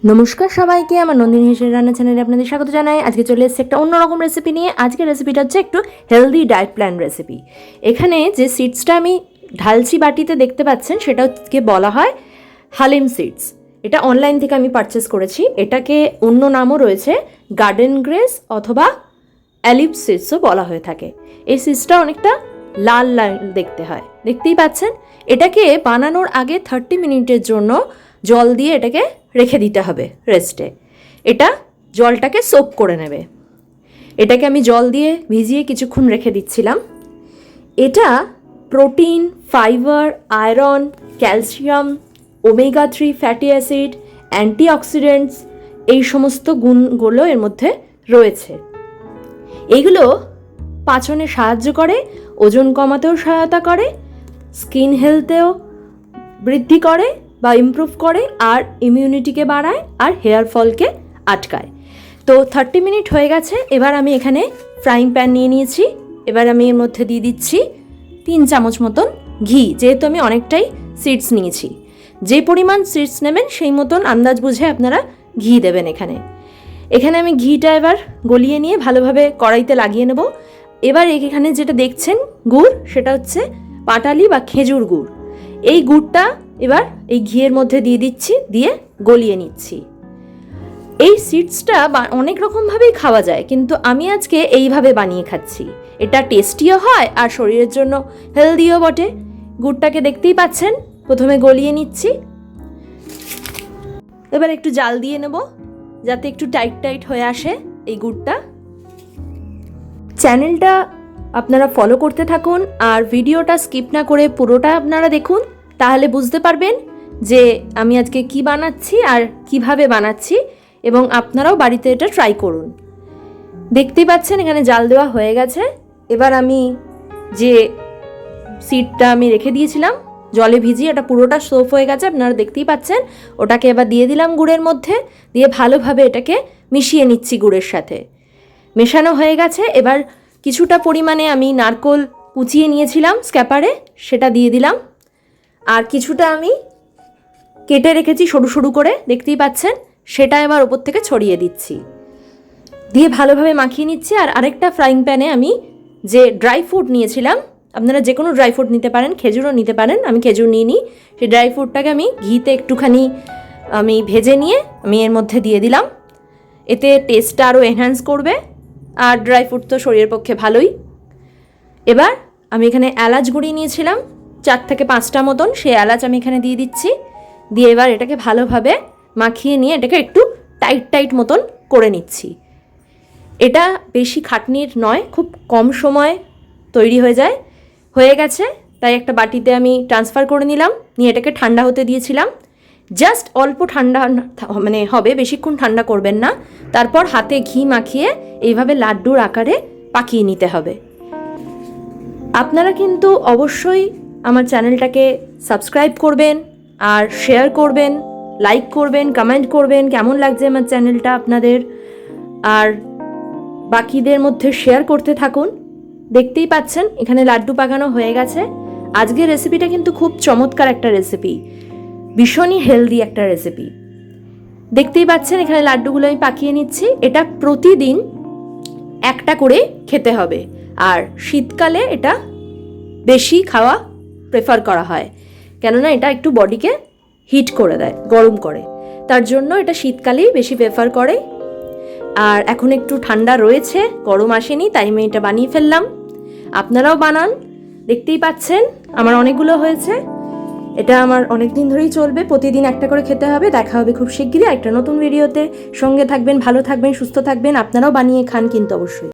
নমস্কার সবাইকে, আমার নন্দিনী হেসের রান্না চ্যানেলে আপনাদের স্বাগত জানাই। আজকে চলে এসেছে একটা অন্যরকম রেসিপি নিয়ে। আজকের রেসিপিটা হচ্ছে একটু হেলদি ডায়েট প্ল্যান রেসিপি। এখানে যে সিডসটা আমি ঢালছি বাটিতে দেখতে পাচ্ছেন, সেটাকে বলা হয় হালিম সিডস। এটা অনলাইন থেকে আমি পারচেস করেছি। এটাকে অন্য নামও রয়েছে, গার্ডেন গ্রেস অথবা অ্যালিভ সিডসও বলা হয়ে থাকে। এই সিডসটা অনেকটা লাল লাল দেখতে হয়, দেখতেই পাচ্ছেন। এটাকে বানানোর আগে 30 মিনিটের জন্য জল দিয়ে এটাকে রেখে দিতে হবে রেস্টে। এটা জলটাকে সোক করে নেবে। এটাকে আমি জল দিয়ে ভিজিয়ে কিছুক্ষণ রেখে দিচ্ছিলাম। এটা protein, fibre, iron, calcium, omega 3 fatty acid, antioxidants, এই সমস্ত গুণগুলো এর মধ্যে রয়েছে। এইগুলো পাচনে সাহায্য করে, ওজন কমাতেও সহায়তা করে, স্কিন হেলথেও বৃদ্ধি করে বা ইমপ্রুভ করে, আর ইমিউনিটিকে বাড়ায়, আর হেয়ার ফলকে আটকায়। তো 30 মিনিট হয়ে গেছে। এবার আমি এখানে ফ্রাইং প্যান নিয়ে নিয়েছি। এবার আমি এর মধ্যে দিয়ে দিচ্ছি 3 চামচ মতন ঘি। যেহেতু আমি অনেকটাই সিডস নিয়েছি, যে পরিমাণ সিডস নেবেন সেই মতন আন্দাজ বুঝে আপনারা ঘি দেবেন। এখানে আমি ঘিটা এবার গলিয়ে নিয়ে ভালোভাবে কড়াইতে লাগিয়ে নেব। এবার এখানে যেটা দেখছেন গুড়, সেটা হচ্ছে পাটালি বা খেজুর গুড়। এই গুড়টা এবার এই ঘিয়ের মধ্যে দিয়ে দিচ্ছি, দিয়ে গলিয়ে নিচ্ছি। এই সিডসটা অনেক রকমভাবেই খাওয়া যায়, কিন্তু আমি আজকে এইভাবে বানিয়ে খাচ্ছি। এটা টেস্টিও হয় আর শরীরের জন্য হেলদিও বটে। গুড়টাকে দেখতেই পাচ্ছেন, প্রথমে গলিয়ে নিচ্ছি। এবার একটু জাল দিয়ে নেব যাতে একটু টাইট টাইট হয়ে আসে এই গুড়টা। চ্যানেলটা আপনারা ফলো করতে থাকুন আর ভিডিওটা স্কিপ না করে পুরোটা আপনারা দেখুন, তাহলে বুঝতে পারবেন যে আমি আজকে কি বানাচ্ছি আর কিভাবে বানাচ্ছি, এবং আপনারাও বাড়িতে এটা ট্রাই করুন। দেখতেই পাচ্ছেন এখানে জাল দেওয়া হয়ে গেছে। এবার আমি যে সিডটা আমি রেখে দিয়েছিলাম জলে ভিজিয়ে, এটা পুরোটা সোপ হয়ে গেছে, আপনারা দেখতেই পাচ্ছেন। ওটাকে এবার দিয়ে দিলাম গুড়ের মধ্যে, দিয়ে ভালোভাবে এটাকে মিশিয়ে নিচ্ছি গুড়ের সাথে। মেশানো হয়ে গেছে। এবার কিছুটা পরিমাণে আমি নারকোল কুচিয়ে নিয়েছিলাম স্ক্যাপারে, সেটা দিয়ে দিলাম। আর কিছুটা আমি কেটে রেখেছি সরু সরু করে, দেখতেই পাচ্ছেন, সেটা এবার ওপর থেকে ছড়িয়ে দিচ্ছি, দিয়ে ভালোভাবে মাখিয়ে নিচ্ছি। আর আরেকটা ফ্রাইং প্যানে আমি যে ড্রাই ফ্রুট নিয়েছিলাম, আপনারা যে কোনো ড্রাই ফ্রুট নিতে পারেন, খেজুরও নিতে পারেন, আমি খেজুর নিয়ে নিই। সেই ড্রাই ফ্রুটটাকে আমি ঘিতে একটুখানি আমি ভেজে নিয়ে আমি এর মধ্যে দিয়ে দিলাম। এতে টেস্টটা আরও এনহ্যান্স করবে, আর ড্রাই ফ্রুট তো শরীরের পক্ষে ভালোই। এবার আমি এখানে এলাচ গুঁড়ি নিয়েছিলাম 4 থেকে 5টা মতন, সেই এলাচ আমি এখানে দিয়ে দিচ্ছি। দিয়ে এবার এটাকে ভালোভাবে মাখিয়ে নিয়ে এটাকে একটু টাইট টাইট মতন করে নিচ্ছি। এটা বেশি খাটনির নয়, খুব কম সময় তৈরি হয়ে গেছে। তাই একটা বাটিতে আমি ট্রান্সফার করে নিলাম, নিয়ে এটাকে ঠান্ডা হতে দিয়েছিলাম। জাস্ট অল্প ঠান্ডা হবে, বেশিক্ষণ ঠান্ডা করবেন না। তারপর হাতে ঘি মাখিয়ে এইভাবে লাড্ডুর আকারে পাকিয়ে নিতে হবে। আপনারা কিন্তু অবশ্যই আমার চ্যানেলটাকে সাবস্ক্রাইব করবেন, আর শেয়ার করবেন, লাইক করবেন, কমেন্ট করবেন কেমন লাগছে আমার চ্যানেলটা আপনাদের, আর বাকিদের মধ্যে শেয়ার করতে থাকুন। দেখতেই পাচ্ছেন এখানে লাড্ডু পাকানো হয়ে গেছে। আজকের রেসিপিটা কিন্তু খুব চমৎকার একটা রেসিপি, ভীষণই হেলদি একটা রেসিপি। দেখতেই পাচ্ছেন এখানে লাড্ডুগুলো আমি পাকিয়ে নিচ্ছি। এটা প্রতিদিন একটা করে খেতে হবে, আর শীতকালে এটা বেশি খাওয়া প্রেফার করা হয়, কেননা এটা একটু বডিকে হিট করে দেয়, গরম করে। তার জন্য এটা শীতকালেই বেশি প্রেফার করে। আর এখন একটু ঠান্ডা রয়েছে, গরম আসেনি, তাই আমি এটা বানিয়ে ফেললাম। আপনারাও বানান। দেখতেই পাচ্ছেন আমার অনেকগুলো হয়েছে। এটা আমার অনেক দিন ধরেই চলবে, প্রতিদিন একটা করে খেতে হবে। দেখা হবে খুব শিগগিরই একটা নতুন ভিডিওতে। সঙ্গে থাকবেন, ভালো থাকবেন, সুস্থ থাকবেন। আপনারাও বানিয়ে খান কিন্তু অবশ্যই।